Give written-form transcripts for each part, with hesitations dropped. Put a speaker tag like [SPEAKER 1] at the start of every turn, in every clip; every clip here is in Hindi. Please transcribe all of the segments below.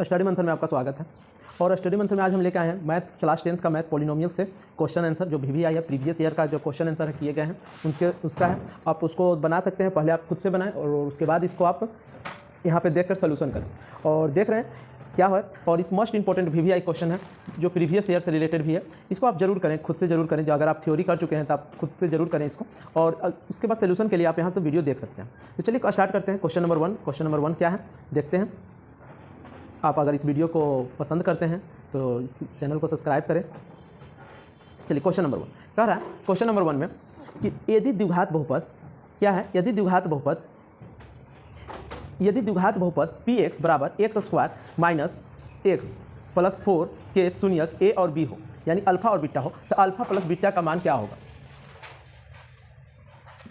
[SPEAKER 1] स्टडी मंथन में आपका स्वागत है। और स्टडी मंथन में आज हम लेकर आए हैं मैथ्स क्लास 10th का मैथ पॉलिनोमियल से क्वेश्चन आंसर जो भी है प्रीवियस ईयर का जो क्वेश्चन आंसर किए गए हैं उसका है। आप उसको बना सकते हैं, पहले आप खुद से बनाएं और उसके बाद इसको आप यहाँ पे देखकर सोल्यूशन करें और देख रहे हैं क्या है। और इस मोस्ट इंपॉर्टेंट VVI क्वेश्चन है जो प्रीवियस ईयर से रिलेटेड भी है, इसको आप जरूर करें, खुद से जरूर करें। जो अगर आप थ्योरी कर चुके हैं तो आप खुद से जरूर करें इसको, और उसके बाद सोल्यूशन के लिए आप यहाँ से वीडियो देख सकते हैं। तो चलिए स्टार्ट करते हैं। Question number 1। क्वेश्चन नंबर 1 क्या है देखते हैं। आप अगर इस वीडियो को पसंद करते हैं तो इस चैनल को सब्सक्राइब करें। चलिए क्वेश्चन नंबर 1 कह रहा है, क्वेश्चन नंबर 1 में कि यदि द्विघात बहुपद क्या है, यदि द्विघात बहुपद px बराबर x² माइनस x प्लस 4 के शून्यक a और b हो, यानी अल्फा और बीटा हो, तो अल्फा प्लस बीटा का मान क्या होगा।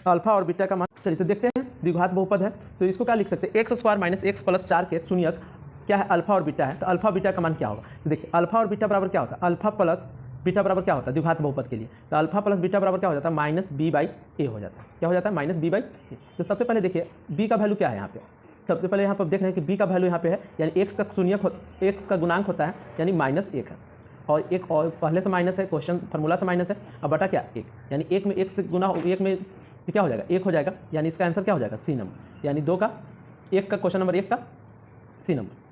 [SPEAKER 1] अल्फा और बीटा का मान, चलिए तो देखते हैं। द्विघात बहुपद है तो इसको क्या लिख सकते हैं, x² माइनस x प्लस 4 के शून्यक क्या है, अल्फा और बीटा है, तो अल्फा बीटा का मान क्या होगा। तो देखिए अल्फा और बीटा बराबर क्या होता है, अल्फा प्लस बीटा बराबर क्या होता है द्विघात बहुपद के लिए, तो अल्फा प्लस बीटा बराबर क्या हो जाता है, माइनस b/a हो जाता है। क्या हो जाता है, माइनस b/a। तो सबसे पहले देखिए b का वैल्यू क्या है यहाँ पे। सबसे पहले यहाँ पर देख रहे हैं कि b का वैल्यू यहाँ पे है, यानी x का शून्यक x का गुणांक होता है, यानी -1 है, और एक और पहले से माइनस है, क्वेश्चन फार्मूला से माइनस है, अब बटा क्या 1, यानी 1 में 1 से गुना 1 में क्या हो जाएगा 1 हो जाएगा, यानी इसका आंसर क्या हो जाएगा C नंबर, यानी 2 का 1 का क्वेश्चन नंबर 1 का C नंबर।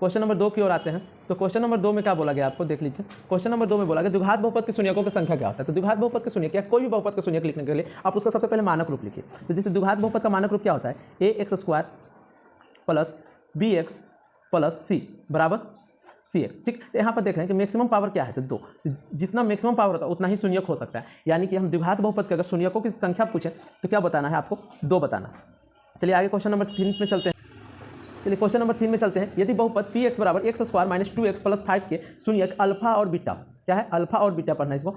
[SPEAKER 1] क्वेश्चन नंबर 2 की ओर आते हैं। तो क्वेश्चन नंबर 2 में क्या बोला गया आपको देख लीजिए। क्वेश्चन नंबर 2 में बोला गया द्विघात बहुपद के शून्यकों की संख्या क्या होता है। तो द्विघात बहुपद के शून्यक या कोई भी बहुपद के शून्यक लिखने के लिए आप उसका सबसे पहले मानक रूप लिखिए। तो जैसे द्विघात बहुपद का मानक रूप क्या होता है, ax² plus bx plus c बराबर cx। ठीक, तो यहाँ पर देख रहे हैं कि मैक्सिमम पावर क्या है, तो 2। जितना मैक्सिमम पावर होता है उतना ही शून्यक हो सकता है, यानी कि हम द्विघात बहुपद के अगर शून्यकों की संख्या पूछें तो क्या बताना है आपको, 2 बताना। चलिए आगे क्वेश्चन नंबर 3 में चलते हैं। चलिए क्वेश्चन नंबर 3 में चलते हैं। यदि बहुपद px बराबर x² माइनस 2x प्लस 5 के शून्यक अल्फा और बीटा, क्या है अल्फा और बीटा पढ़ना है इसको,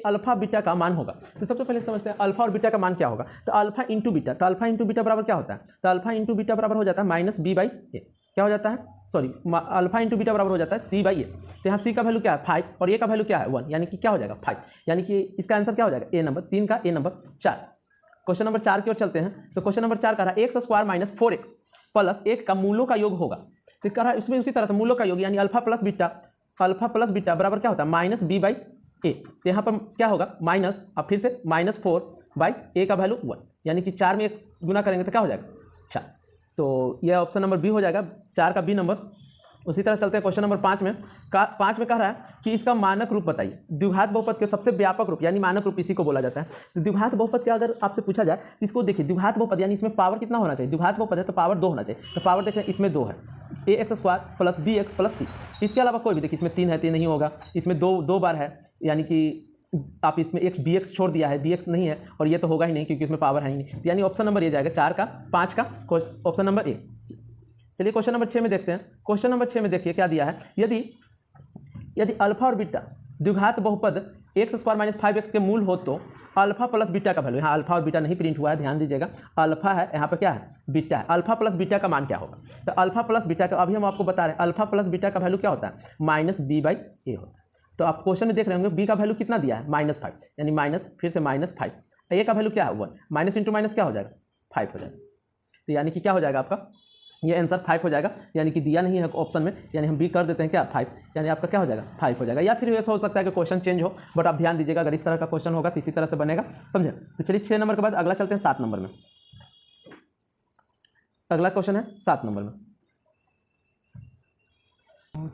[SPEAKER 1] अल्फा बीटा का मान होगा। तो सबसे पहले समझते हैं अल्फा और बीटा का मान क्या होगा। तो अल्फा इंटू बीटा, तो अल्फा इंटू बीटा बराबर क्या होता है, तो अल्फा इंटू बीटा बराबर हो जाता है माइनस b/a। क्या हो जाता है, सॉरी अल्फा इंटू बीटा बराबर हो जाता है c/a। तो यहाँ c का वैल्यू क्या है 5 और a का वैल्यू क्या है 1, यानी कि क्या हो जाएगा 5, यानी कि इसका आंसर क्या हो जाएगा a नंबर, 3 का a नंबर 4। क्वेश्चन नंबर 4 की ओर चलते हैं। तो क्वेश्चन नंबर 4 कह रहा है x² माइनस 4x प्लस 1 का मूलों का योग होगा। तो कह रहा है उसमें उसी तरह से मूलों का योग, यानी अल्फा प्लस बीटा बराबर क्या होता है माइनस b/a। तो यहाँ पर क्या होगा माइनस, अब फिर से -4/a का वैल्यू 1, यानी कि 4 में 1 गुना करेंगे तो क्या हो जाएगा 4। तो यह ऑप्शन नंबर बी हो जाएगा, 4 का b नंबर। उसी तरह चलते हैं क्वेश्चन नंबर 5 में। 5 में कह रहा है कि इसका मानक रूप बताइए। द्विघात बहुपद के सबसे व्यापक रूप यानी मानक रूप इसी को बोला जाता है। तो द्विघात बहुपद का अगर आपसे पूछा जाए तो इसको देखिए, द्विघात बहुपद यानी इसमें पावर कितना होना चाहिए, द्विघात बहुपद है तो पावर 2 होना चाहिए। तो पावर देखें इसमें 2 है, ax² plus bx plus c। इसके अलावा कोई भी देखिए, इसमें 3 है, 3 नहीं होगा, इसमें 2 बार है, यानी कि आप इसमें एक bx छोड़ दिया है, bx नहीं है, और ये तो होगा ही नहीं क्योंकि इसमें पावर है ही नहीं, यानी ऑप्शन नंबर ये जाएगा 4 का 5 का ऑप्शन नंबर ए। चलिए क्वेश्चन नंबर 6 में देखते हैं। क्वेश्चन नंबर 6 में देखिए क्या दिया है, यदि अल्फा और बीटा द्विघात बहुपद x² माइनस 5x के मूल हो तो अल्फा प्लस बीटा का वैल्यू, यहाँ अल्फा और बीटा नहीं प्रिंट हुआ है, ध्यान दीजिएगा, अल्फा है यहाँ पर क्या है बीटा है, अल्फा प्लस बीटा का मान क्या होगा। तो अल्फा प्लस बीटा का अभी हम आपको बता रहे हैं, अल्फा प्लस बीटा का वैल्यू क्या होता है माइनस b/a होता है। तो आप क्वेश्चन में देख रहे होंगे b का वैल्यू कितना दिया है -5, यानी माइनस फिर से -5, a का वैल्यू क्या है 1, माइनस इंटू माइनस क्या हो जाएगा 5 हो जाएगा। तो यानी कि क्या हो जाएगा आपका ये आंसर 5 हो जाएगा, यानी कि दिया नहीं है ऑप्शन में, यानी हम बी कर देते हैं क्या 5, यानी आपका क्या हो जाएगा 5 हो जाएगा। या फिर ऐसा हो सकता है कि क्वेश्चन चेंज हो, बट आप ध्यान दीजिएगा अगर इस तरह का क्वेश्चन होगा तो इसी तरह से बनेगा, समझे। तो चलिए 6 नंबर के बाद अगला चलते हैं 7 नंबर में। अगला क्वेश्चन है 7 नंबर में।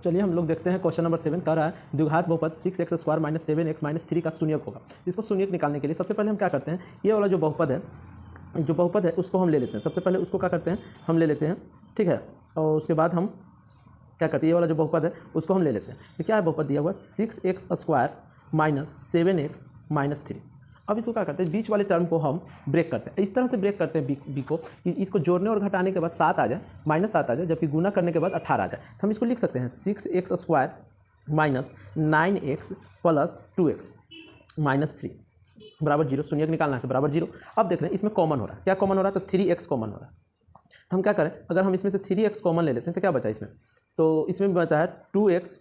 [SPEAKER 1] चलिए हम लोग देखते हैं क्वेश्चन नंबर 7 कह रहा है द्विघात बहुपद 6x² माइनस 7x माइनस 3 का शून्यक होगा। इसको शून्यक निकालने के लिए सबसे पहले हम क्या करते हैं, ये वाला जो बहुपद है उसको हम ले लेते हैं। सबसे पहले उसको क्या करते हैं हम ले लेते हैं, ठीक है, और उसके बाद हम क्या करते हैं ये वाला जो बहुपद है उसको हम ले लेते हैं। तो क्या है बहुपद दिया हुआ 6x² माइनस 7x माइनस 3। अब इसको क्या करते हैं बीच वाले टर्म को हम ब्रेक करते हैं, इस तरह से ब्रेक करते हैं बी को कि इसको जोड़ने और घटाने के बाद 7 आ जाए, -7 आ जाए, जबकि गुना करने के बाद 18 आ जाए। तो हम इसको लिख सकते हैं 6x² minus 9x plus 2x minus 3 बराबर 0। शून्यक निकालना है तो बराबर 0। अब देख रहे हैं इसमें कॉमन हो रहा है, क्या कॉमन हो रहा है, तो 3x कॉमन हो रहा है। तो हम क्या करें, अगर हम इसमें से 3x कॉमन ले लेते हैं तो क्या बचा इसमें, तो इसमें बचा है 2x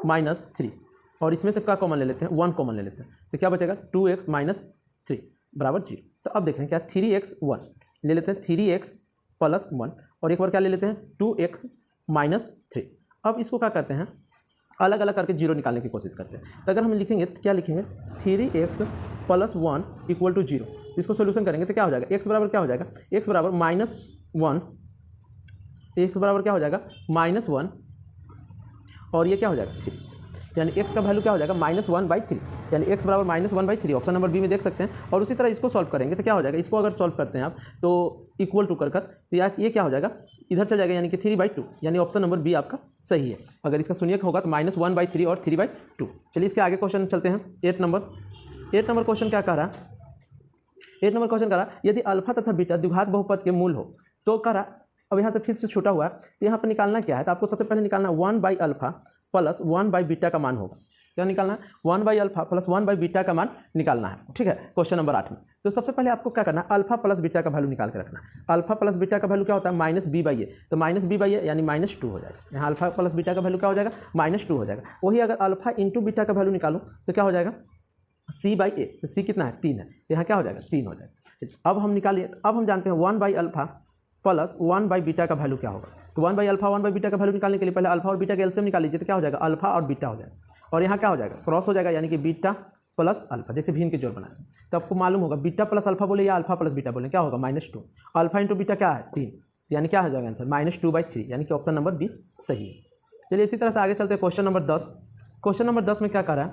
[SPEAKER 1] माइनस 3, और इसमें से क्या कॉमन ले लेते हैं 1 कॉमन ले लेते हैं, तो क्या बचेगा 2x माइनस 3 बराबर 0। तो अब देख रहे हैं क्या 3x 1 ले लेते हैं, 3x प्लस 1 और एक बार क्या ले लेते हैं 2x माइनस 3। अब इसको क्या करते हैं अलग अलग करके जीरो निकालने की कोशिश करते हैं। तो अगर हम लिखेंगे तो क्या लिखेंगे 3x प्लस 1 इक्वल टू 0। तो इसको सोल्यूशन करेंगे तो क्या हो जाएगा x बराबर क्या हो जाएगा x बराबर -1, x बराबर क्या हो जाएगा -1 और ये क्या हो जाएगा 3, यानी x का वैल्यू क्या हो जाएगा -1/3, यानी x बराबर -1/3 ऑप्शन नंबर बी में देख सकते हैं। और उसी तरह इसको सॉल्व करेंगे तो क्या हो जाएगा, इसको अगर सॉल्व करते हैं आप तो इक्वल टू कर तो ये क्या हो जाएगा इधर चल जाएगा, यानी कि 3/2, यानी ऑप्शन नंबर बी आपका सही है। अगर इसका शून्यक होगा तो -1/3 और 3/2। चलिए इसके आगे क्वेश्चन चलते हैं। 8 नंबर क्वेश्चन क्या कह रहा है, 8 नंबर क्वेश्चन कह रहा यदि अल्फा तथा बीटा द्विघात बहुपद के मूल हो तो कह रहा। अब यहाँ तो फिर से छूटा हुआ है तो यहाँ पर निकालना क्या है, तो आपको सबसे पहले निकालना 1/अल्फा प्लस 1/बीटा का मान होगा। क्या निकालना है 1/अल्फा प्लस 1/बीटा का मान निकालना है, ठीक है, क्वेश्चन नंबर 8 में। तो सबसे पहले आपको क्या करना है अल्फा प्लस बीटा का वैल्यू निकाल के रखना है। अल्फा प्लस बीटा का वैल्यू क्या होता है -b/a, तो -b/a यानी -2 हो जाएगा। यहाँ अल्फा प्लस बीटा का वैल्यू क्या हो जाएगा -2 हो जाएगा। वही अगर अल्फा इंटू बीटा का वैल्यू निकालूँ तो क्या हो जाएगा c/a, तो c कितना है 3 है, यहाँ क्या हो जाएगा 3 हो जाएगा। अब हम निकालिए, अब हम जानते हैं 1/अल्फा प्लस 1/बीटा का वैल्यू क्या होगा। तो 1/अल्फा 1/बीटा का वैल्यू निकालने के लिए पहले अल्फा और बीटा के एलसीएम निकाल लीजिए, तो क्या हो जाएगा अल्फा और बीटा हो जाएगा। और यहाँ क्या हो जाएगा क्रॉस हो जाएगा, यानी कि बीटा प्लस अल्फा, जैसे भीम के जोड़ बनाए। तो आपको मालूम होगा बीटा प्लस अल्फा बोले या अल्फा प्लस बीटा बोले क्या होगा -2। अल्फा इंटू बीटा क्या है 3, यानी क्या हो जाएगा आंसर -2/3, यानी कि ऑप्शन नंबर बी सही है। चलिए इसी तरह से आगे चलते हैं क्वेश्चन नंबर 10। क्वेश्चन नंबर 10 में क्या कर रहा है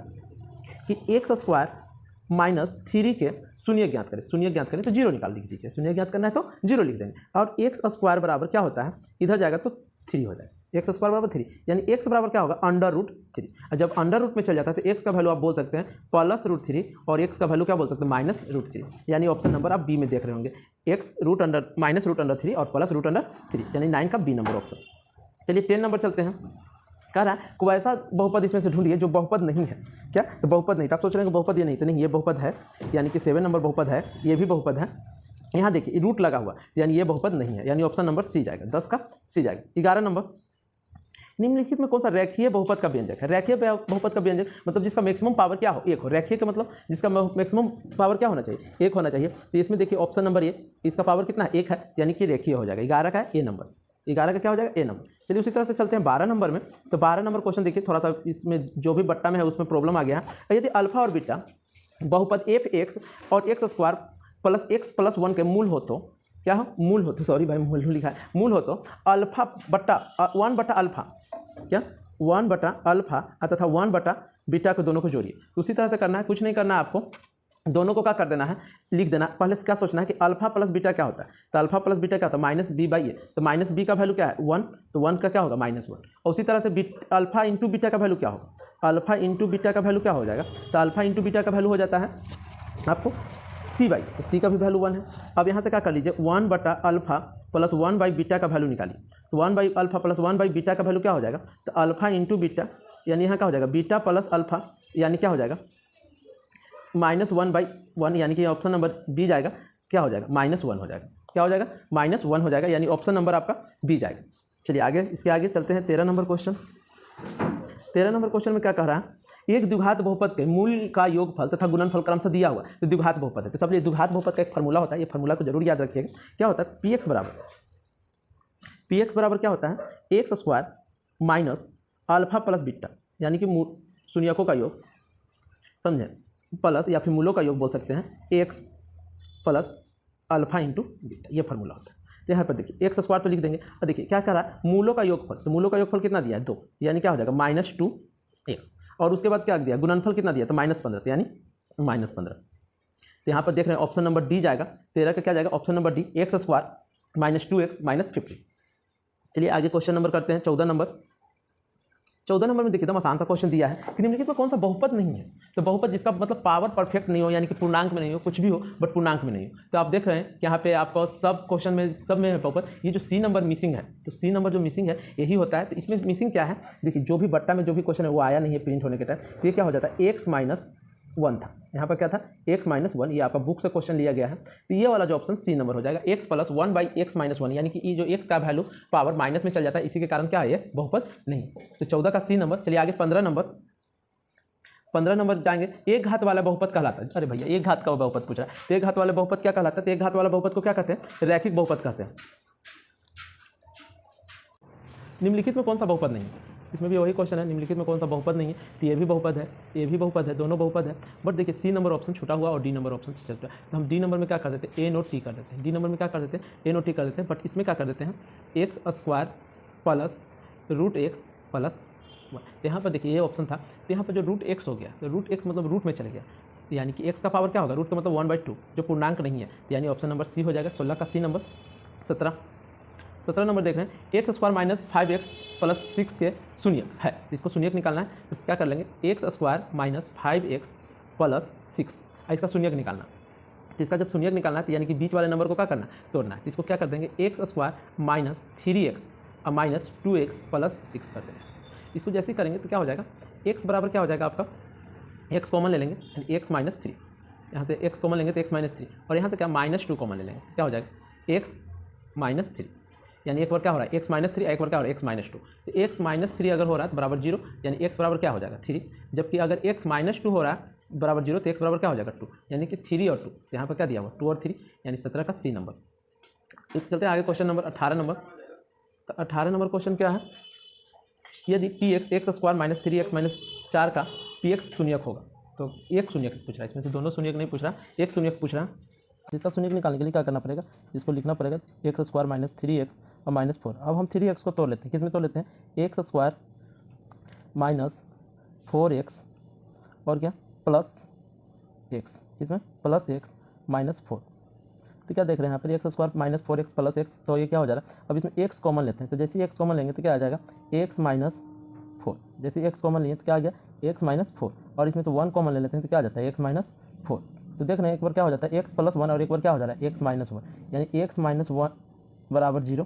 [SPEAKER 1] कि x² माइनस 3 के शून्य ज्ञात करें। शून्य ज्ञात करें तो जीरो निकाल दीजिए, शून्य ज्ञात करना है तो जीरो लिख देंगे। और x² बराबर क्या होता है, इधर जाएगा तो 3 हो जाएगा। x² बराबर 3, यानी x बराबर क्या होगा √3। और जब अंडर रूट में चल जाता है तो x का वैल्यू आप बोल सकते हैं +√3 और x का वैल्यू क्या बोल सकते हैं -√3, यानी ऑप्शन नंबर आप बी में देख रहे होंगे x -√3 और +√3, यानी 9 का बी नंबर ऑप्शन। चलिए 10 नंबर चलते हैं। कह रहा है कोई ऐसा बहुपद इसमें से ढूंढिए जो बहुपद नहीं है। क्या, तो बहुपद नहीं, तो आप सोच रहे हैं कि बहुपद ये नहीं, तो नहीं, ये बहुपद है, यानी कि 7 नंबर बहुपद है, ये भी बहुपद है। यहाँ देखिए रूट लगा हुआ, यानी ये बहुपद नहीं है, यानी ऑप्शन नंबर सी जाएगा, 10 का सी जाएगा। 11 नंबर निम्नलिखित में कौन सा रेखीय बहुपद का व्यंजक है। रेखीय बहुपद का व्यंजक मतलब जिसका मैक्सिमम पावर क्या हो 1 हो। रेखीय का मतलब जिसका मैक्सिमम पावर क्या होना चाहिए 1 होना चाहिए। तो इसमें देखिए ऑप्शन नंबर ए, इसका पावर कितना है 1 है, यानी कि रेखीय हो जाएगा। 11 का है ए नंबर, 11 का क्या हो जाएगा ए नंबर। चलिए उसी तरह से चलते हैं 12 नंबर में। तो 12 नंबर क्वेश्चन देखिए थोड़ा सा इसमें जो भी बट्टा में है उसमें प्रॉब्लम आ गया है। यदि अल्फा और बीटा बहुपद f(x) और x² प्लस x प्लस 1 के मूल हो तो क्या हो, मूल हो तो सॉरी भाई मूल लिखा है, मूल हो तो अल्फा बट्टा 1/अल्फा, क्या 1/अल्फा तथा 1/बीटा को दोनों को जोड़िए। उसी तरह से करना है, कुछ नहीं करना है आपको, दोनों को क्या कर देना है लिख देना। पहले से क्या सोचना है कि अल्फा प्लस बीटा क्या होता है, तो अल्फा प्लस बीटा क्या होता है -b/a, तो -b का वैल्यू क्या है 1, तो 1 का क्या होगा -1। और उसी तरह से अल्फा इंटू बीटा का वैल्यू क्या होगा, अल्फा इंटू बीटा का वैल्यू क्या हो जाएगा, तो अल्फा इंटू बीटा का वैल्यू हो जाता है आपको c/, तो c का भी वैल्यू 1 है। अब यहाँ से क्या कर लीजिए 1/अल्फा प्लस 1/बीटा का वैल्यू निकालिए। तो 1/अल्फा प्लस 1/बीटा का वैल्यू क्या हो जाएगा, तो अल्फा इंटू बीटा, यानी यहाँ क्या हो जाएगा बीटा प्लस अल्फा, यानी क्या हो जाएगा -1/1, यानी कि ऑप्शन नंबर बी जाएगा, क्या हो जाएगा -1 हो जाएगा, क्या हो जाएगा -1 हो जाएगा, यानी ऑप्शन नंबर आपका बी जाएगा। चलिए आगे, इसके आगे चलते हैं 13 नंबर क्वेश्चन। 13 नंबर क्वेश्चन में क्या कह रहा है, एक द्विघात बहुपद के मूल का योगफल तथा गुणनफल क्रमशः दिया हुआ तो द्विघात बहुपद है। तो सब ये द्विघात बहुपद का एक फार्मूला होता है, ये फार्मूला को जरूर याद रखिएगा। क्या होता है px बराबर क्या होता है x² minus alpha plus beta, यानी कि शून्यकों का योग, समझे, प्लस या फिर मूलों का योग बोल सकते हैं x plus alpha into beta, ये फार्मूला होता है। तो यहाँ पर देखिए x² तो लिख देंगे, और देखिए क्या कर रहा है मूलों का योगफल, तो मूलों का योगफल कितना दिया है 2, यानी क्या हो जाएगा -2x, और उसके बाद क्या दिया गुणनफल कितना दिया तो -15, यानी -15। तो यहाँ पर देख रहे हैं ऑप्शन नंबर डी जाएगा, 13 का क्या जाएगा option number D, x² -2x -50। चलिए आगे क्वेश्चन नंबर करते हैं 14 नंबर। 14 नंबर में देखिए एकदम आसान सा क्वेश्चन दिया है कि निम्नलिखित में कौन सा बहुपद नहीं है। तो बहुपद जिसका मतलब पावर परफेक्ट नहीं हो, यानी कि पूर्णांक में नहीं हो, कुछ भी हो बट पूर्णांक में नहीं हो। तो आप देख रहे हैं कि यहाँ पे आपको सब क्वेश्चन में सब में है बहुपद। ये जो सी नंबर मिसिंग है, तो सी नंबर जो मिसिंग है यही होता है। तो इसमें मिसिंग क्या है, देखिए जो भी बट्टा में जो भी क्वेश्चन है वो आया नहीं है प्रिंट होने के टाइम, तो ये क्या हो जाता है x -1 था, यहाँ पर क्या था x -1, ये आपका बुक से क्वेश्चन लिया गया है। तो ये वाला जो ऑप्शन सी नंबर हो जाएगा x प्लस 1/x -1, यानी कि ये जो x का वैल्यू पावर माइनस में चल जाता है, इसी के कारण क्या है ये बहुपद नहीं। तो 14 का सी नंबर। चलिए आगे 15 नंबर। 15 नंबर जाएंगे, एक घात वाला बहुपद कहलाता है। अरे भैया एक घात का बहुपद पूछ रहा है, तो एक घात वाला बहुपद क्या कहलाता है, तो एक घात वाला बहुपद को क्या कहते हैं रैखिक बहुपद कहते हैं। निम्नलिखित में कौन सा बहुपद नहीं है, इसमें भी वही क्वेश्चन है, निम्नलिखित में कौन सा बहुपद नहीं है, तो ये भी बहुपद है, ये भी बहुपद है, दोनों बहुपद है। बट देखिए सी नंबर ऑप्शन छूटा हुआ और डी नंबर ऑप्शन चलता है, तो हम डी नंबर में क्या कर देते हैं, ए नोट टी कर देते हैं, डी नंबर में क्या कर देते हैं, ए नोट टी कर देते हैं। बट इसमें क्या कर देते हैं, x square plus root x plus one. यहाँ पर देखिए ये ऑप्शन था, तो यहाँ पर जो रूट एक्स हो गया, तो रूट एक्स मतलब रूट में चले गया, यानी कि एक्स का पावर क्या होगा, रूट का मतलब 1/2 जो पूर्णांक नहीं है, यानी ऑप्शन नंबर सी हो जाएगा। 16 का सी नंबर। 17 नंबर देख रहे हैं, x square minus 5x plus 6 के शून्यक है, इसको शून्यक निकालना है, तो क्या कर लेंगे, x square minus 5x plus 6, इसका शून्यक निकालना। तो इसका जब शून्यक निकालना है तो यानी कि बीच वाले नंबर को क्या करना है, तोड़ना है। तो इसको क्या कर देंगे, एक्स स्क्वायर माइनस 3x और माइनस 2x प्लस 6 कर देंगे। इसको जैसे ही करेंगे तो क्या हो जाएगा, x बराबर क्या हो जाएगा आपका, x कॉमन ले लेंगे यानी x माइनस 3, यहाँ से x कॉमन लेंगे तो x माइनस 3, और यहाँ से क्या -2 कॉमन ले लेंगे, क्या हो जाएगा x माइनस 3, यानी एक बार क्या हो रहा है x माइनस 3, एक बार क्या हो रहा है x माइनस 2। तो x माइनस 3 अगर हो रहा है तो बराबर 0, यानी x बराबर क्या हो जाएगा 3, जबकि अगर x माइनस 2 हो रहा है बराबर 0 तो x बराबर क्या हो जाएगा 2, यानी कि 3 और 2, तो यहाँ पर क्या दिया हुआ 2 और 3, यानी 17 का सी नंबर। तो चलते हैं आगे क्वेश्चन नंबर 18 नंबर। तो 18 नंबर क्वेश्चन क्या है, यदि P x x square minus 3x minus 4 का पी एक्स शून्यक होगा, तो एक शून्यक पूछ रहा है, इसमें से दोनों शून्यक नहीं पूछ रहा, एक शून्यक पूछ रहा है। जिसका शून्यक निकालने के लिए क्या करना पड़ेगा, इसको लिखना पड़ेगा एक्स स्क्वायर माइनस 3x और माइनस 4। अब हम 3x को तोड़ लेते हैं, किसमें तोड़ लेते हैं, एक्स स्क्वायर माइनस 4x और क्या प्लस x, इसमें प्लस x माइनस 4। तो क्या देख रहे हैं यहाँ पर x square minus 4x plus x, तो ये क्या हो जा रहा है, अब इसमें x कॉमन लेते हैं, तो जैसे ही x कॉमन लेंगे तो क्या आ जाएगा x माइनस 4, जैसे x कॉमन लिए तो क्या आ गया x माइनस 4, और इसमें से 1 कॉमन ले लेते हैं तो क्या आ जाता है x माइनस 4। तो देख रहे हैं एक बार क्या हो जाता है x प्लस 1 और एक बार क्या हो जा रहा है x माइनस 1, यानी x माइनस 1 बराबर 0,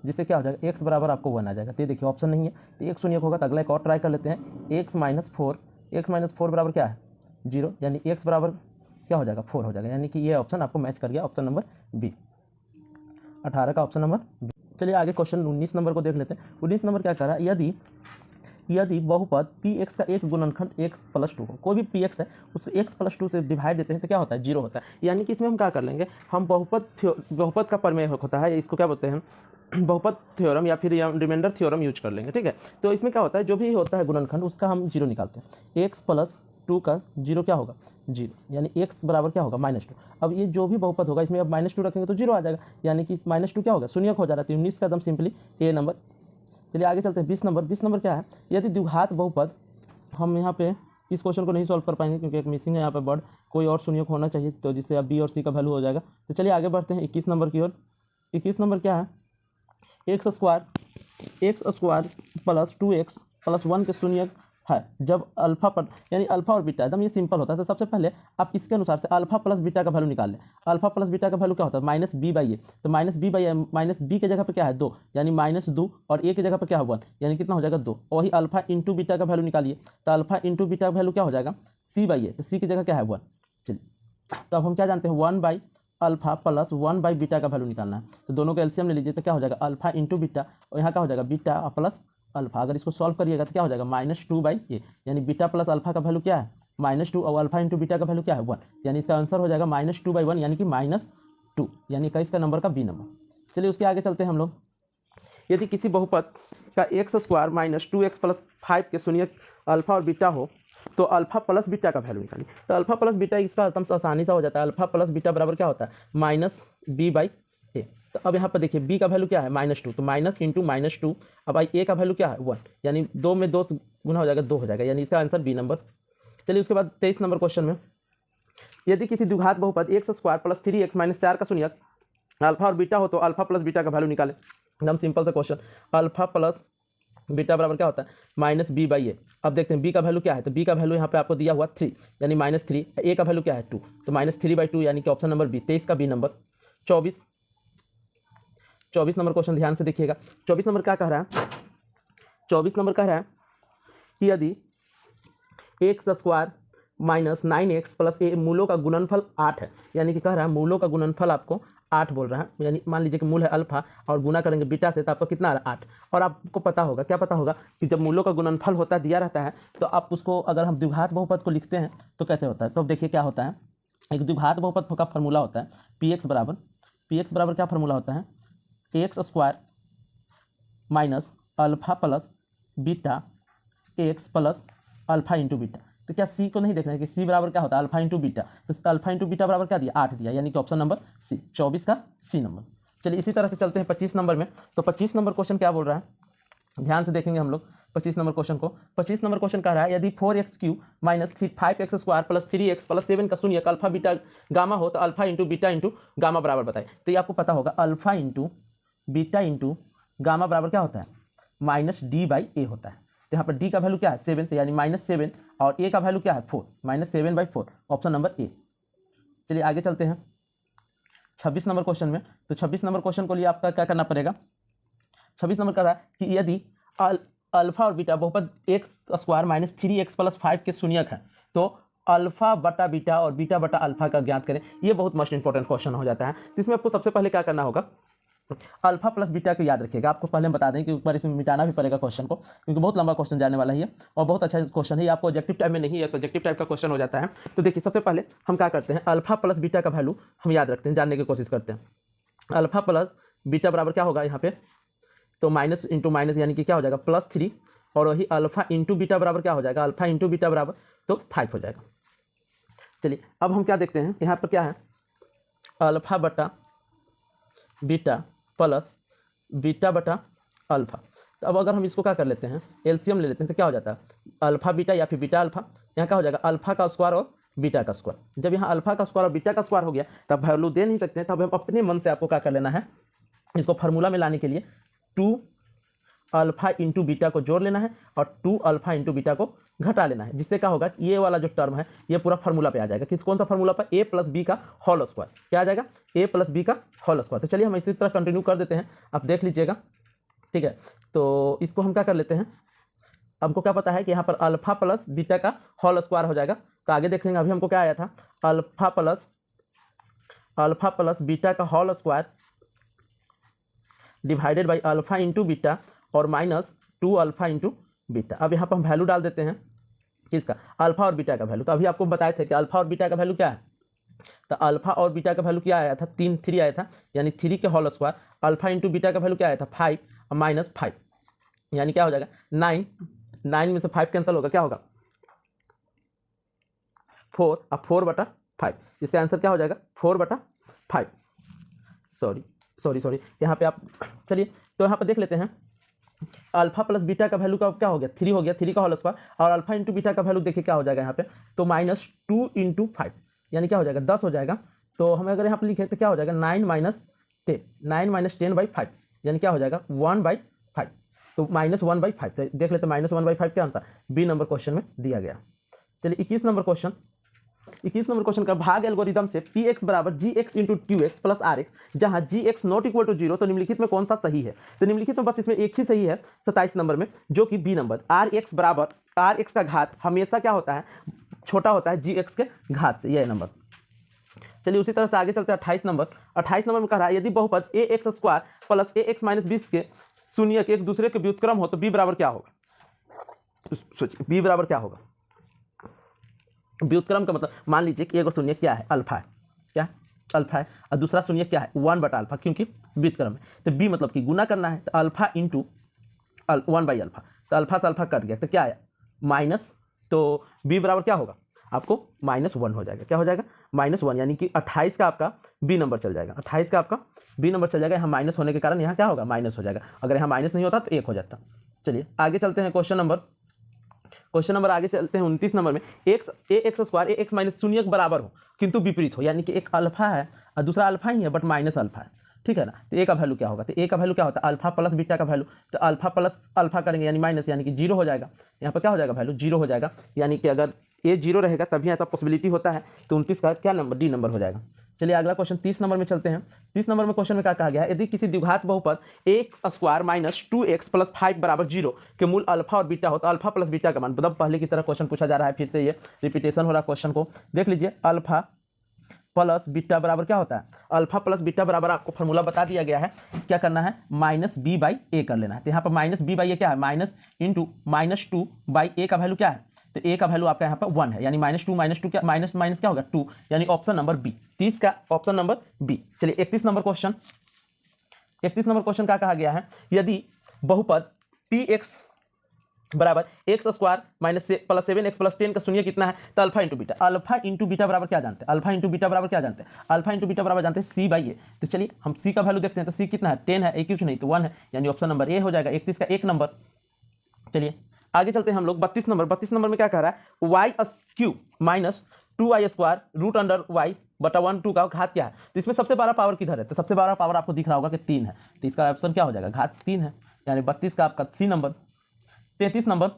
[SPEAKER 1] जिससे क्या हो जाएगा x बराबर आपको 1 आ जाएगा। तो ये देखिए ऑप्शन नहीं है, तो एक शून्य होगा, तो अगला एक और ट्राई कर लेते हैं, x माइनस 4 बराबर क्या है 0, यानी x बराबर क्या हो जाएगा 4 हो जाएगा, यानी कि ये ऑप्शन आपको मैच कर गया, ऑप्शन नंबर बी, 18 का ऑप्शन नंबर बी। चलिए आगे क्वेश्चन 19 नंबर को देख लेते हैं। 19 नंबर क्या कह रहा है, यदि बहुपद px का एक गुणनखंड x प्लस 2 हो, कोई भी px है उसको x प्लस 2 से डिवाइड देते हैं तो क्या होता है 0 होता है, यानी कि इसमें हम क्या कर लेंगे, हम बहुपद का प्रमेय होता है, इसको क्या बोलते हैं बहुपद थ्योरम या फिर रिमाइंडर थ्योरम यूज कर लेंगे, ठीक है। तो इसमें क्या होता है, जो भी होता है गुणनखंड उसका हम 0 निकालते हैं, x प्लस 2 का 0 क्या होगा 0, यानी x बराबर क्या होगा -2। अब ये जो भी बहुपद होगा इसमें अब -2 रखेंगे तो 0 आ जाएगा, यानी कि -2 क्या होगा शून्यक हो जा रहा है। 19 का एकदम सिंपली ए नंबर। चलिए आगे चलते हैं 20 नंबर। 20 नंबर क्या है, यदि द्विघात बहुपद, हम यहाँ पे इस क्वेश्चन को नहीं सॉल्व कर पाएंगे क्योंकि एक मिसिंग है यहाँ पे वर्ड, कोई और शून्यक होना चाहिए, तो जिससे अब बी और सी का वैल्यू हो जाएगा। तो चलिए आगे बढ़ते हैं 21 नंबर की ओर। 21 नंबर क्या है, x square plus 2x plus 1 के शून्यक है जब अल्फा पर, यानी अल्फा और बीटा, एकदम ये सिंपल होता है। तो सबसे पहले आप इसके अनुसार से अल्फा प्लस बीटा का वैल्यू निकाल लें। अल्फा प्लस बीटा का वैल्यू क्या होता है -b/a, तो -b/a माइनस बी के जगह पे क्या है 2, यानी -2, और a की जगह पे क्या है 1, यानी कितना हो जाएगा 2, और वही अल्फा इंटू बीटा का वैल्यू निकालिए, तो अल्फा इंटू बीटा का वैल्यू क्या हो जाएगा c/a, तो c की जगह क्या है 1। चलिए तो अब हम क्या जानते हैं 1 अल्फा प्लस 1 बीटा का वैल्यू निकालना है, तो दोनों का एलसीएम ले लीजिए, तो क्या हो जाएगा अल्फा इंटू बीटा, और यहाँ क्या हो जाएगा बीटा प्लस अल्फा। अगर इसको सॉल्व करिएगा तो क्या हो जाएगा -2/a, यानी बीटा प्लस अल्फा का वैल्यू क्या है -2, और अल्फा इंटू बीटा का वैल्यू क्या है 1, यानी इसका आंसर हो जाएगा -2/1, यानी कि -2, यानी 21 का नंबर का बी नंबर। चलिए उसके आगे चलते हैं हम लोग। यदि किसी बहुपद का x square minus 2x plus 5 के शून्यक अल्फा और बीटा हो, तो अल्फा प्लस बीटा का वैल्यू निकालिए। तो अल्फा प्लस बीटा इसका एकदम आसानी से हो जाता है, अल्फा प्लस बीटा बराबर क्या होता है -b/a। तो अब यहाँ पर देखिए b का वैल्यू क्या है -2, तो माइनस इंटू -2, अब a का वैल्यू क्या है 1, यानी 2 में 2 गुना हो जाएगा 2 हो जाएगा, यानी इसका आंसर बी नंबर। चलिए उसके बाद 23 नंबर क्वेश्चन में, यदि किसी द्विघात बहुपद x square plus 3x minus 4 का शून्यक अल्फा और बीटा हो, तो अल्फा प्लस बीटा का वैल्यू निकालें। एकदम सिंपल सा क्वेश्चन, अल्फा प्लस बीटा बराबर क्या होता है -b/a। अब देखते हैं b का वैल्यू क्या है, तो b का वैल्यू यहाँ पे आपको दिया हुआ 3, यानी -3, a का वैल्यू क्या है 2, तो -3/2, यानी कि ऑप्शन नंबर बी, 23 का बी नंबर। 24 नंबर क्वेश्चन ध्यान से देखिएगा। 24 नंबर क्या कह रहा है, 24 नंबर कह रहा है कि यदि x square minus 9x plus a मूलों का गुणनफल 8 है, यानी कि कह रहा है मूलों का गुणनफल आपको 8 बोल रहा है, यानी मान लीजिए कि मूल है अल्फा और गुना करेंगे बीटा से, तो आपको कितना आ रहा है 8। और आपको पता होगा, क्या पता होगा कि जब मूलों का गुणनफल होता दिया रहता है, तो आप उसको अगर हम द्विघात बहुपद को लिखते हैं तो कैसे होता है। तो अब देखिए क्या होता है, एक द्विघात बहुपद का फॉर्मूला होता है px बराबर क्या फॉर्मूला होता है, x square minus alpha plus beta x plus alpha into beta. तो क्या सी को नहीं देखना है कि सी बराबर क्या होता है अल्फा इंटू बीटा, तो अल्फा इंटू बीटा बराबर क्या दिया 8 दिया, यानी कि ऑप्शन नंबर सी 24 का सी नंबर। चलिए इसी तरह से चलते हैं 25 नंबर में। तो 25 नंबर क्वेश्चन क्या बोल रहा है, ध्यान से देखेंगे हम लोग 25 नंबर क्वेश्चन को। 25 नंबर क्वेश्चन कह रहा है यदि 4x³ minus 5x² plus 3x plus 7 का शून्य अल्फा बीटा गामा हो तो alpha into beta into gamma बराबर बताए। तो ये आपको पता होगा alpha into beta into gamma बराबर क्या होता है -d/a होता है। तो यहाँ पर d का वैल्यू क्या है 7, तो यानी -7 और a का वैल्यू क्या है 4, -7/4 ऑप्शन नंबर ए। चलिए आगे चलते हैं 26 नंबर क्वेश्चन में। तो 26 नंबर क्वेश्चन को लिए आपका क्या करना पड़ेगा, 26 नंबर कर रहा है कि यदि अल्फा और बीटा बहुपद x² माइनस 3x प्लस 5 के शून्यक है तो अल्फा बटा बीटा और बीटा बटा अल्फा का ज्ञात करें। ये बहुत मोस्ट इंपॉर्टेंट क्वेश्चन हो जाता है। तो इसमें आपको सबसे पहले क्या करना होगा, अल्फा प्लस बीटा को याद रखिएगा। आपको पहले हम बता दें कि ऊपर इसमें मिटाना भी पड़ेगा क्वेश्चन को, क्योंकि बहुत लंबा क्वेश्चन जाने वाला है और बहुत अच्छा क्वेश्चन है। आपको ऑब्जेक्टिव टाइप में नहीं है, सब्जेक्टिव टाइप का क्वेश्चन हो जाता है। तो देखिए सबसे पहले हम क्या करते हैं, अल्फा प्लस बीटा का वैल्यू हम याद रखते हैं, जानने की कोशिश करते हैं। अल्फा प्लस बीटा बराबर क्या होगा यहाँ पे, तो माइनस इंटू माइनस यानी कि क्या हो जाएगा +3, और वही अल्फा इंटू बीटा बराबर क्या हो जाएगा, अल्फा इंटू बीटा बराबर तो 5 हो जाएगा। चलिए अब हम क्या देखते हैं, यहाँ पर क्या है अल्फा बटा बीटा प्लस बीटा बटा अल्फा। तो अब अगर हम इसको क्या कर लेते हैं एलसीएम ले लेते हैं तो क्या हो जाता है अल्फा बीटा या फिर बीटा अल्फा, यहाँ क्या हो जाएगा अल्फा का स्क्वायर और बीटा का स्क्वायर। जब यहाँ अल्फा का स्क्वायर और बीटा का स्क्वायर हो गया तब वैल्यू दे नहीं सकते हैं, तब हम अपने मन से आपको क्या कर लेना है, इसको फार्मूला में लाने के लिए 2 अल्फा इंटू बीटा को जोड़ लेना है और 2 अल्फा इंटू बीटा को घटा लेना है, जिससे क्या होगा ये वाला जो टर्म है ये पूरा फार्मूला पे आ जाएगा। किस कौन सा फार्मूला पर, a प्लस बी का होल स्क्वायर, क्या आ जाएगा a प्लस बी का होल स्क्वायर। तो चलिए हम इसी तरह कंटिन्यू कर देते हैं, आप देख लीजिएगा, ठीक है। तो इसको हम क्या कर लेते हैं, हमको क्या पता है कि यहाँ पर अल्फा प्लस बीटा का होल स्क्वायर हो जाएगा। तो आगे देखेंगे, अभी हमको क्या आया था अल्फा प्लस बीटा का whole square divided by alpha into beta और -2 अल्फा इंटू बीटा। अब यहाँ पर हम वैल्यू डाल देते हैं किसका, अल्फा और बीटा का वैल्यू। तो अभी आपको बताए थे कि अल्फा और बीटा का वैल्यू क्या है, तो अल्फा और बीटा का वैल्यू क्या आया था 3 आया था, यानी 3 के whole square. Alpha into beta का वैल्यू क्या आया था 5 और -5, यानी क्या हो जाएगा 9 में से 5 कैंसिल होगा, क्या होगा 4 और 4/5। इसका आंसर क्या हो जाएगा 4/5। सॉरी यहाँ पे आप चलिए तो यहाँ पर देख लेते हैं अल्फा प्लस बीटा का वैल्यू का क्या हो गया 3 हो गया, 3 का होल स्क्वायर, और अल्फा इंटू बीटा का वैल्यू देखिए क्या हो जाएगा यहाँ पे, तो -2 × 5 यानी क्या हो जाएगा 10 हो जाएगा। तो हम अगर यहाँ पर लिखे तो क्या हो जाएगा 9 - 10/5 यानी क्या हो जाएगा 1/5, तो -1/5। तो देख लेते हैं -1/5 क्या आंसर बी नंबर क्वेश्चन में दिया गया। चलिए 21 नंबर क्वेश्चन का भाग एल्गोरिदम से px बराबर gx into qx plus rx, जहां gx नॉट इक्वल टू 0, तो निम्नलिखित में कौन सा सही है। तो निम्नलिखित में बस इसमें एक ही सही है 27 नंबर में, जो कि बी नंबर rx बराबर rx का घात हमेशा क्या होता है छोटा होता है gx के घात से, यह नंबर। चलिए उसी तरह से आगे चलते हैं 28 नंबर में कह रहा है यदि बहुपद ax² प्लस ax - 20 के शून्य के एक दूसरे के व्युत्क्रम हो तो b बराबर क्या होगा। सोचिए b बराबर क्या होगा, व्युत्क्रम का मतलब मान लीजिए कि एक शून्य क्या है अल्फा है, क्या अल्फा है, और दूसरा शून्य क्या है 1/अल्फा, क्योंकि व्युत्क्रम है। तो बी मतलब कि गुना करना है, तो अल्फा इंटू 1/अल्फा, तो अल्फा से अल्फा कट गया तो क्या आया माइनस, तो बी बराबर क्या होगा आपको -1 हो जाएगा, क्या हो जाएगा -1, यानी कि 28 का आपका बी नंबर चल जाएगा, 28 का आपका बी नंबर चल जाएगा। यहाँ माइनस होने के कारण यहाँ क्या होगा माइनस हो जाएगा, अगर यहाँ माइनस नहीं होता तो 1 हो जाता। चलिए आगे चलते हैं क्वेश्चन नंबर आगे चलते हैं 29 नंबर में ax² ax - 0 के बराबर हो किंतु विपरीत हो, यानी कि एक अल्फा है और दूसरा अल्फा ही है बट माइनस अल्फा है, ठीक है ना। तो ए का वैल्यू क्या होगा, तो ए का वैल्यू क्या होता है अल्फा प्लस बीटा का वैल्यू, तो अल्फा प्लस अल्फा करेंगे यानी माइनस, यानी कि 0 हो जाएगा। यहाँ पर क्या हो जाएगा वैल्यू 0 हो जाएगा, यानी कि अगर ए 0 रहेगा तभी ऐसा पॉसिबिलिटी होता है। तो 29 का क्या नंबर डी नंबर हो जाएगा। चलिए अगला क्वेश्चन 30 नंबर में चलते हैं। 30 नंबर में क्वेश्चन में क्या कहा गया है, यदि किसी द्विघात बहुपद x² माइनस 2x प्लस 5 बराबर 0 के मूल अल्फा और बीटा हो तो अल्फा प्लस बीटा का मान, मतलब पहले की तरह क्वेश्चन पूछा जा रहा है, फिर से ये रिपीटेशन हो रहा है क्वेश्चन को देख लीजिए। अल्फा प्लस बीटा बराबर क्या होता है, अल्फा प्लस बीटा बराबर आपको फॉर्मूला बता दिया गया है, क्या करना है -b/a कर लेना है। तो यहाँ पर -b/a क्या है माइनस इंटू -2/a का वैल्यू क्या है, तो a का वैल्यू आपका यहाँ पर 1 है, यानी -2 क्या माइनस क्या होगा 2, यानी ऑप्शन नंबर बी, 30 का ऑप्शन नंबर बी। चलिए 31 नंबर क्वेश्चन क्या कहा गया है, यदि बहुपद पी एक्स बराबर x square minus plus 7x plus 10 का शून्य कितना है, तो अल्फा इंटू बीटा बराबर क्या जानते हैं, अल्फा इंटू बीटा बराबर क्या जानते हैं, अल्फा इंटू बीटा बराबर जानते हैं सी बाई ए। तो चलिए हम सी का वैल्यू देखते हैं, तो सी कितना है 10 है, ए क्यों नहीं तो 1 है, यानी ऑप्शन नंबर ए हो जाएगा 31 का एक नंबर। चलिए आगे चलते हैं हम लोग 32 नंबर में क्या कह रहा है, y cube minus 2y square root under y बटा 1/2 का घात क्या है। तो इसमें सबसे बड़ा पावर किधर है, तो सबसे बड़ा पावर आपको दिख रहा होगा कि 3 है, तो इसका ऑप्शन क्या हो जाएगा, घात 3 है, यानी 32 का आपका सी नंबर। 33 नंबर,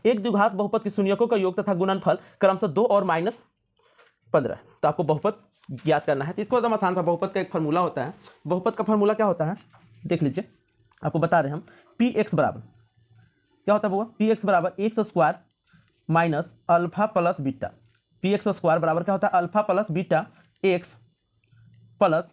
[SPEAKER 1] एक द्विघात बहुपद के शून्यकों का योग तथा गुणनफल क्रमशः 2 और -15। तो आपको बहुपद ज्ञात करना है, तो इसको एकदम आसान सा, बहुपद का एक फार्मूला होता है, बहुपद का फार्मूला क्या होता है देख लीजिए, आपको बता रहे हैं हम, पी एक्स बराबर क्या होता है वो, पी एक्स बराबर x square minus alpha plus beta, P x square बराबर क्या होता है, alpha plus beta x plus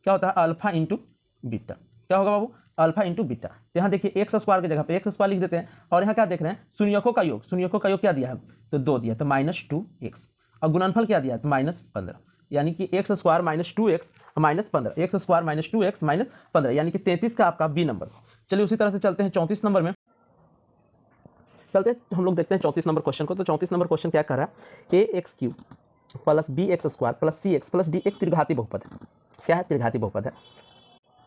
[SPEAKER 1] क्या होता है, अल्फा इंटू बीटा, क्या होगा बाबू, अल्फा इंटू बीटा। तो यहाँ देखिए एक्स स्क्वायर की जगह पे एक्स स्क्वायर लिख देते हैं, और यहाँ क्या देख रहे हैं, शून्यकों का योग, शून्यकों का योग क्या दिया है, तो 2 दिया, तो -2x, और गुणनफल क्या दिया है, तो -15, यानी कि x square -2x -15, x square -2x -15, यानी कि 33 का आपका बी नंबर। चलिए उसी तरह से चलते हैं 34 नंबर में, चलते हैं हम लोग देखते हैं 34 नंबर क्वेश्चन को। तो 34 नंबर क्वेश्चन क्या कर रहा है, ax³ plus bx square plus cx plus d एक त्रिघाती बहुपद है, क्या है, त्रिघाती बहुपद है।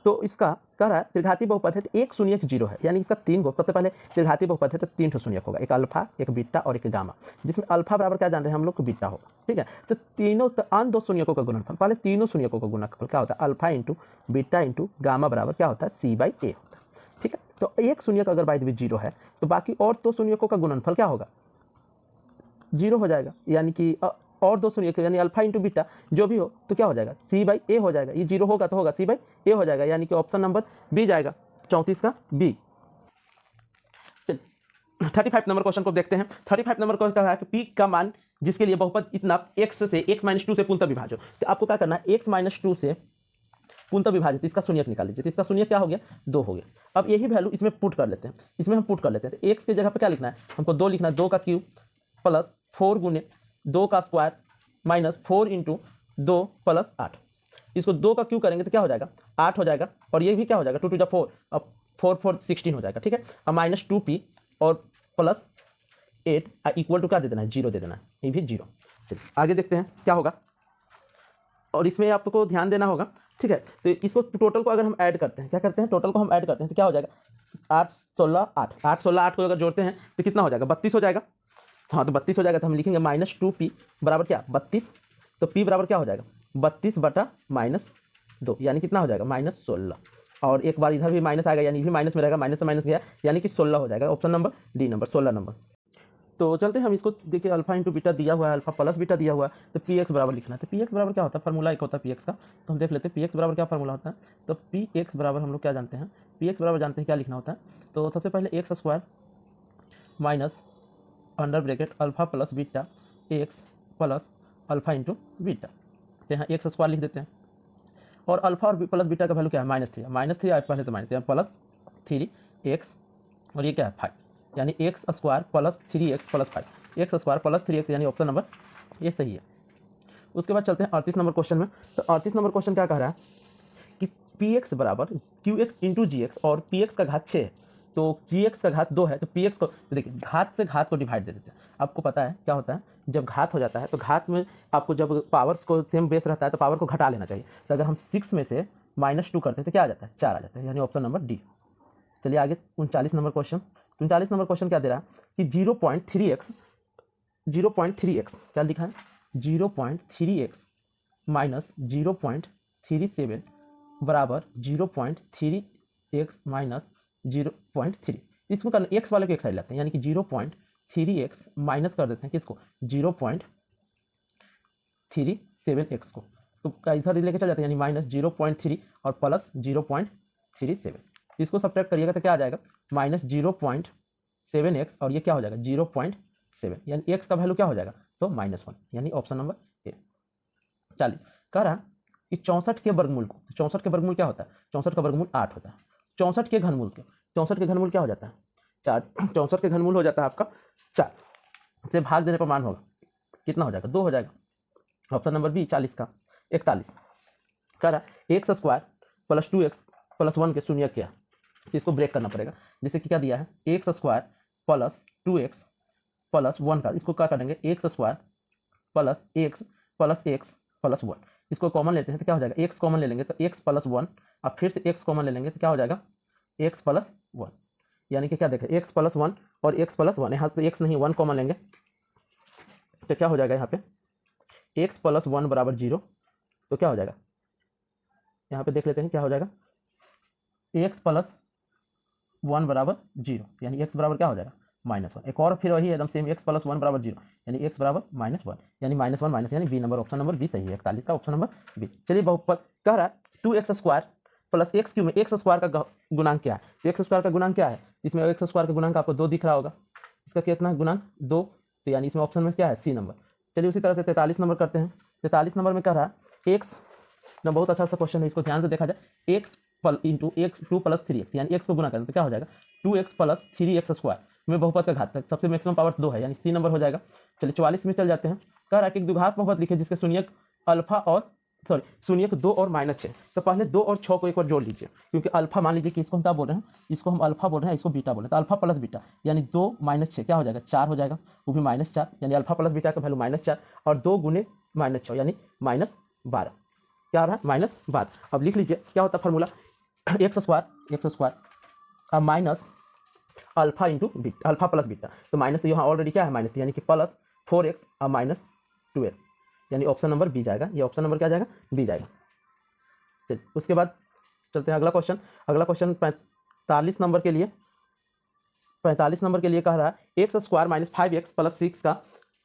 [SPEAKER 1] तो इसका कह रहा है त्रिघाती बहुपद है, तो एक शून्यक 0 है, यानी इसका 3 को, सबसे पहले त्रिघाती बहुपद है तो 3 ठो शून्यक होगा, एक अल्फा एक बीटा और एक गामा, जिसमें अल्फा बराबर क्या जान रहे हैं हम लोग को, बीटा होगा, ठीक है। तो तीनों अन्य दो शून्यकों का गुणनफल, पहले तीनों शून्यकों का गुणनफल क्या होता है, alpha into beta into gamma बराबर क्या होता है, सी बाई ए होता है, ठीक है। तो एक शून्यक अगर बाई द वे 0 है, तो बाकी और दो शून्यकों का गुणनफल क्या होगा, 0 हो जाएगा, यानी कि और दो शून्य यानी अल्फा इंटू बीटा जो भी हो तो क्या हो जाएगा, सी बाई ए हो जाएगा, ये 0 होगा तो होगा सी बाई ए हो जाएगा, यानी कि ऑप्शन नंबर बी जाएगा, 34 का बी। 35 नंबर क्वेश्चन को देखते हैं। 35 नंबर क्वेश्चन कहा है कि पी का मान जिसके लिए बहुपद इतना x से x-2 से पूर्णतः विभाज्य हो, तो आपको क्या करना है, x-2 से पूर्णतः विभाजित, इसका शून्यक निकाल लीजिए, तो इसका शून्यक क्या हो गया, 2 हो गया। अब यही वैल्यू इसमें पुट कर लेते हैं, इसमें हम पुट कर लेते हैं, तो x की जगह पर क्या लिखना है हमको, 2 लिखना है, 2 का क्यूब प्लस 4 गुने 2 का स्क्वायर माइनस 4 इंटू 2 प्लस 8, इसको 2 का क्यूब करेंगे तो क्या हो जाएगा, 8 हो जाएगा, और ये भी क्या हो जाएगा, 2 टू 4, अब 4 4 16 हो जाएगा, ठीक है। अब माइनस 2p और प्लस 8 इक्वल टू क्या दे देना है, 0 दे देना है, ये भी 0। चलिए आगे देखते हैं क्या होगा, और इसमें आपको ध्यान देना होगा, ठीक है। तो इसको टोटल को अगर हम ऐड करते हैं, क्या करते हैं, टोटल को हम ऐड करते हैं तो क्या हो जाएगा, 8 16 8, 8 16 8 को अगर जोड़ते हैं तो कितना हो जाएगा, 32 हो जाएगा। हाँ तो 32 हो जाएगा, तो हम लिखेंगे -2p बराबर क्या, 32, तो p बराबर क्या हो जाएगा, 32 बटा -2, यानी कितना हो जाएगा, -16, और एक बार इधर भी माइनस आएगा, यानी भी माइनस में रहेगा, माइनस से माइनस गया, यानी कि 16 हो जाएगा, option number D number 16 number. तो चलते हैं हम इसको, देखिए अल्फा इंटू बीटा दिया हुआ है, अल्फा प्लस बीटा दिया हुआ है, तो पी एक्स बराबर लिखना है। तो पी एक्स बराबर क्या होता है, फार्मूला एक होता है पी एक्स का, तो हम देख लेते हैं पी एक्स बराबर क्या फार्मूला होता है। तो पी एक्स बराबर हम लोग क्या जानते हैं, पी एक्स बराबर जानते हैं क्या लिखना होता है, तो सबसे पहले x square minus under bracket alpha plus beta x plus alpha into beta, तो यहाँ एक्स स्क्वायर लिख देते हैं, और अल्फा और प्लस बीटा का वैल्यू क्या है, -3 आए पहले से -3 प्लस 3x, और ये क्या है 5, यानी x square plus 3x plus 5, x square plus 3x, यानी ऑप्शन नंबर ये सही है। उसके बाद चलते हैं 38 नंबर क्वेश्चन में। तो 38 नंबर क्वेश्चन क्या कह रहा है कि पी एक्स बराबर क्यू एक्स इंटू जी एक्स, और पी एक्स का घात 6 है, तो जी एक्स का घात 2 है, तो पी एक्स को, तो देखिए घात से घात को डिवाइड दे देते हैं। आपको पता है क्या होता है, जब घात हो जाता है तो घात में आपको जब पावर्स को सेम बेस रहता है तो पावर को घटा लेना चाहिए, तो अगर हम 6 में से -2 करते हैं तो क्या आ जाता है, 4 आ जाता है, यानी ऑप्शन नंबर डी। चलिए आगे 39 नंबर क्वेश्चन। 39 नंबर क्वेश्चन क्या दे रहा है कि 0.3x क्या लिखा है, 0.3x माइनस 0.37 बराबर 0.3x माइनस 0.3, इसको करना एक्स वाले को एक साइड लाते हैं, यानी कि 0.3x माइनस कर देते हैं किसको, 0.37x को, तो इधर लेके चल जाते हैं, यानी -0.3 और प्लस 0.37, इसको सब्ट्रैक्ट करिएगा तो क्या आ जाएगा, -0.7x, और ये क्या हो जाएगा 0.7, यानी x का वैल्यू क्या हो जाएगा, तो -1, यानी ऑप्शन नंबर ए। चलिए कह रहा है कि 64 के वर्गमूल को, 64 के वर्गमूल क्या होता है, 64 का वर्गमूल 8 होता है, 64 के घनमूल के, 64 के घनमूल क्या हो जाता है 4, 64 के घनमूल हो जाता है आपका 4 से भाग देने पर मान होगा कितना हो जाएगा, 2 हो जाएगा, ऑप्शन नंबर बी 40 का 41। कह रहा है x square plus 2x plus 1 के शून्य क्या, इसको ब्रेक करना पड़ेगा। जैसे कि क्या दिया है, x square plus 2x plus 1 का, इसको क्या करेंगे, x square plus x plus 1, इसको कॉमन लेते हैं तो क्या हो जाएगा, एक्स कॉमन ले लेंगे तो एक्स प्लस 1, अब फिर से एक्स कॉमन ले लेंगे तो क्या हो जाएगा, एक्स प्लस 1, यानी कि क्या देखें, एक्स प्लस 1 और एक्स प्लस 1, यहाँ से एक्स नहीं 1 कॉमन लेंगे तो क्या हो जाएगा, यहाँ पे एक्स प्लस 1 बराबर 0, तो क्या हो जाएगा, यहाँ पे देख लेते हैं क्या हो जाएगा, एक्स प्लस 1 बराबर 0, यानी एक्स बराबर क्या हो जाएगा, -1। एक और फिर वही एकदम सेम, एक्स प्लस 1 बराबर 0, यानी एक्स बराबर -1, यानी -1 माइनस, यानी b number, option number b सही है, 41 का ऑप्शन नंबर बी। चलिए बहुपद कह रहा है 2x square plus x cube में एक्स स्क्वायर का गुणांक क्या है, तो एक्स स्क्वायर का गुणांक क्या है, इसमें एक्स स्क्वायर का गुणांक आपको 2 दिख रहा होगा, इसका कितना गुणांक 2, तो यानी इसमें ऑप्शन में क्या है, सी नंबर। चलिए उसी तरह से 43 नंबर करते हैं। 43 नंबर में कह रहा है एक्स, ना बहुत अच्छा सा क्वेश्चन है, इसको ध्यान से देखा जाए, x into x 2 plus 3x, यानी एक्स को गुना करें तो क्या हो जाएगा, 2x प्लस 3x स्क्वायर में बहुपद का घात, सबसे मैक्सिमम पावर 2 है, यानी सी नंबर हो जाएगा। चलिए 44 में चल जाते हैं। कह रहा है कि एक द्विघात बहुपद लिखे जिसके शून्यक अल्फा और शून्यक 2 और -6, तो पहले 2 और 6 को एक बार जोड़ लीजिए, क्योंकि अल्फा मान लीजिए कि इसको हम क्या बोल रहे हैं, इसको हम अल्फा बोल रहे हैं, इसको बीटा बोल रहे हैं, तो अल्फा प्लस बीटा यानी 2 -6 क्या हो जाएगा, 4 हो जाएगा, वो भी -4, यानी अल्फा प्लस बीटा का वैल्यू -4 और 2 गुने -6 यानी -12, क्या आ रहा है, -12। अब लिख लीजिए क्या होता है फार्मूला, एक्स स्क्वायर अब minus alpha into beta, alpha plus beta, तो माइनस यहाँ ऑलरेडी क्या है माइनस, यानी कि प्लस 4x अब -12, यानी ऑप्शन नंबर बी जाएगा, ये ऑप्शन नंबर क्या जाएगा, बी जाएगा। चलिए उसके बाद चलते हैं अगला क्वेश्चन। अगला क्वेश्चन 45 नंबर के लिए, 45 नंबर के लिए कह रहा है x square minus 5x plus 6 का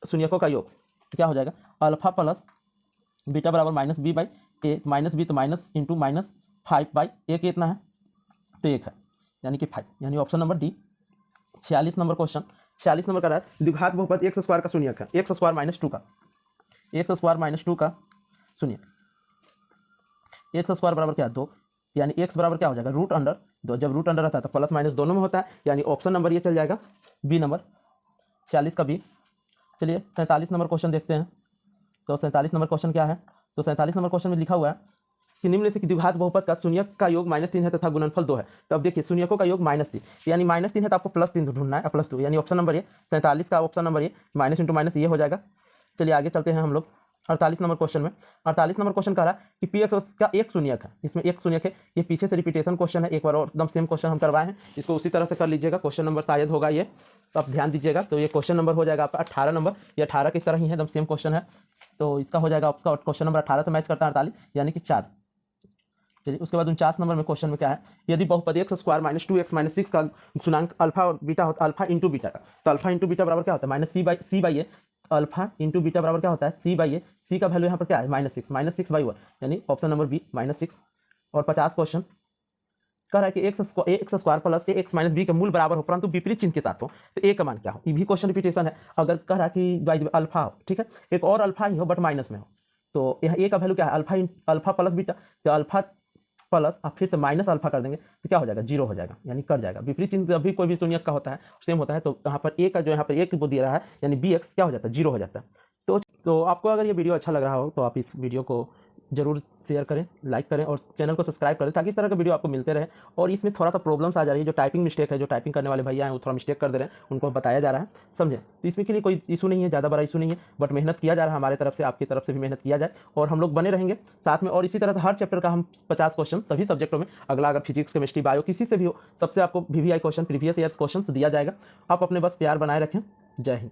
[SPEAKER 1] शून्यकों का योग क्या हो जाएगा, अल्फा प्लस बीटा बराबर -b/a, माइनस बी तो माइनस इंटू -5/a कितना है, तो 1 है, यानी कि 5, यानी option number D. 46 number question, 46 number का रहा है द्विघात बहुपद एक्स स्क्वायर का शून्यक है, एक्स स्क्वायर -2 का, एक्स स्क्वायर -2 का शून्यक, एक्स स्क्वायर बराबर क्या, 2, यानी एक्स बराबर क्या हो जाएगा, √2, जब √अंडर रहता है तो प्लस माइनस दोनों में होता है, यानी ऑप्शन नंबर ये चल जाएगा बी नंबर, 46 का बी। चलिए 47 नंबर क्वेश्चन देखते हैं। तो 47 नंबर क्वेश्चन क्या है, तो 47 नंबर क्वेश्चन में लिखा हुआ है कि निम्न से द्विघात बहुपद का शून्यक का योग -3 है तथा गुणनफल 2 है। तो अब देखिए शून्यकों का योग -3, यानी -3 है तो आपको +3 ढूंढना है, +2, यानी ऑप्शन नंबर ये 47 का ऑप्शन नंबर ये, माइनस इंटू माइनस ये हो जाएगा। चलिए आगे चलते हैं हम लोग 48 नंबर क्वेश्चन में। 48 नंबर क्वेश्चन कह रहा है कि px का एक शून्यक है, इसमें एक शून्यक है, ये पीछे से रिपीटेशन क्वेश्चन है, एक बार और एकदम सेम क्वेश्चन हम करवाए हैं, इसको उसी तरह से कर लीजिएगा, क्वेश्चन नंबर शायद होगा ये, तो आप ध्यान दीजिएगा। तो ये क्वेश्चन नंबर हो जाएगा आपका 18 नंबर, ये 18 की तरह ही है, एकदम सेम क्वेश्चन है, तो इसका हो जाएगा आपका क्वेश्चन नंबर 18 से मैच करता है 48, यानी कि 4। चलिए उसके बाद 49 नंबर में क्वेश्चन में क्या है, यदि बहुपद एक्स स्क्वायर -2x -6 का गुणांक अल्फा और बीटा होता है, अल्फा इंटू बीटा का, तो अल्फा इंटू बीटा बराबर क्या होता है, -c/a, अल्फा इंटू बीटा बराबर क्या होता है, c/a, c का वैल्यू यहाँ पर क्या है -6/1, यानी ऑप्शन नंबर बी -6। और 50 क्वेश्चन कह रहा है कि x square plus ax minus b के मूल बराबर हो परंतु विपरीत चिन्ह के साथ हो, तो ए का मान क्या हो, ये भी क्वेश्चन रिपीटेशन है। अगर कह रहा है कि अल्फा हो, ठीक है, एक और अल्फा ही हो बट माइनस में हो, तो यहाँ ए का वैल्यू क्या है, अल्फा प्लस बीटा, तो अल्फा प्लस अब फिर से माइनस अल्फा कर देंगे तो क्या हो जाएगा, 0 हो जाएगा, यानी कट जाएगा। विपरीत चिन्ह जब भी कोई भी शून्यक का होता है सेम होता है, तो यहाँ पर ए का जो यहाँ पर एक दे रहा है, यानी bx क्या हो जाता है, 0 हो जाता है। तो आपको अगर ये वीडियो अच्छा लग रहा हो तो आप इस वीडियो को जरूर शेयर करें, लाइक करें और चैनल को सब्सक्राइब करें, ताकि इस तरह का वीडियो आपको मिलते रहे। और इसमें थोड़ा सा प्रॉब्लम्स आ जा रही है, जो टाइपिंग मिस्टेक है, जो टाइपिंग करने वाले भैया हैं वो थोड़ा मिस्टेक कर दे रहे हैं, उनको बताया जा रहा है, समझे। तो इसमें के लिए कोई इशू नहीं है, ज़्यादा बड़ा इशू नहीं है, बट मेहनत किया जा रहा है हमारे तरफ से, आपकी तरफ से भी मेहनत किया जाए और हम लोग बने रहेंगे साथ में। और इसी तरह से हर चैप्टर का हम 50 क्वेश्चन सभी सब्जेक्टों में, अगला अगर फिजिक्स केमिस्ट्री बायो किसी से भी हो, सबसे आपको VVI question, previous years question दिया जाएगा। आप अपने बस प्यार बनाए रखें। जय हिंद।